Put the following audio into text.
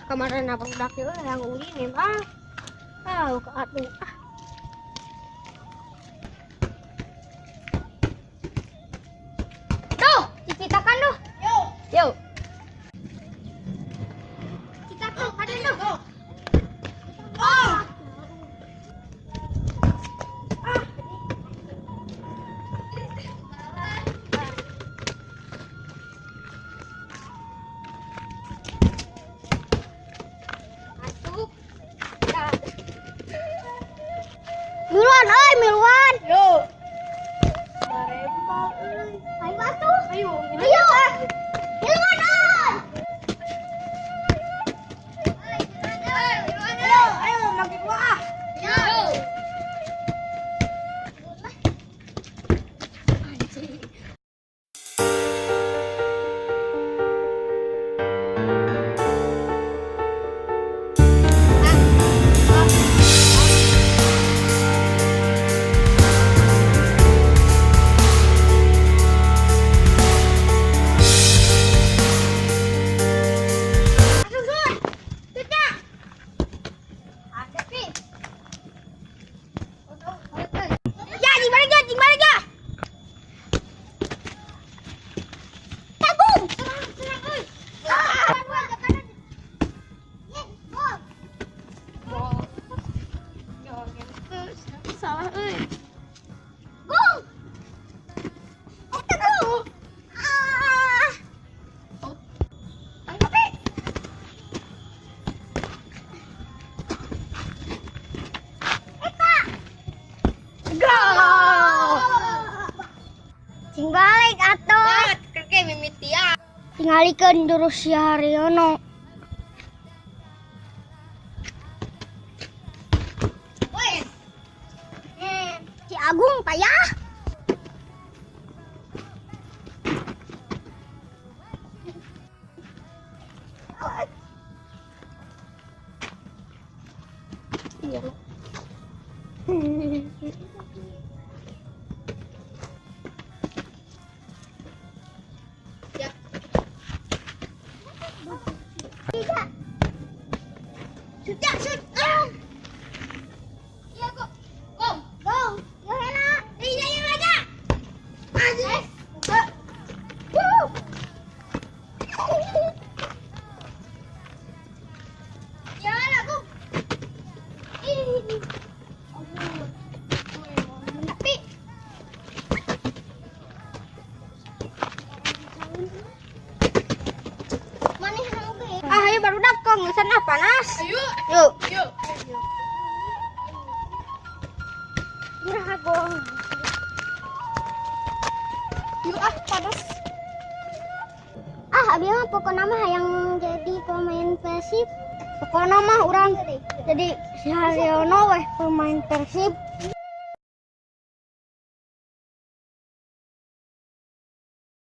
kemarin abang udah yang uli nih bang. Tahu ke aduh. Tuh, dipitakan tuh. Yuk. Kita tuh, ada tuh. Miluan, Miluan. Yo. Barembal, ayo atuh. Ayo. Miluan, Ayo, makin buah. Yo. Salah Bung. Ayo. Cing balik atuh. Kakek mimitia. Tingalikeun jurus si Haryono. Ci Agung payah. Iya. Ya. Tidak. Shoot. Iya kok. Go. Yo Hena. Iya aja. Aja. Jangan aku. Tapi manis oke. Ayo baru dakong lusan panas. Ayo. Yuk. Murah agong. Yuk panas. Abi mah pokoknya mah yang jadi pemain Persib. Pokoknya mah orang jadi si Haryono weh pemain Persib.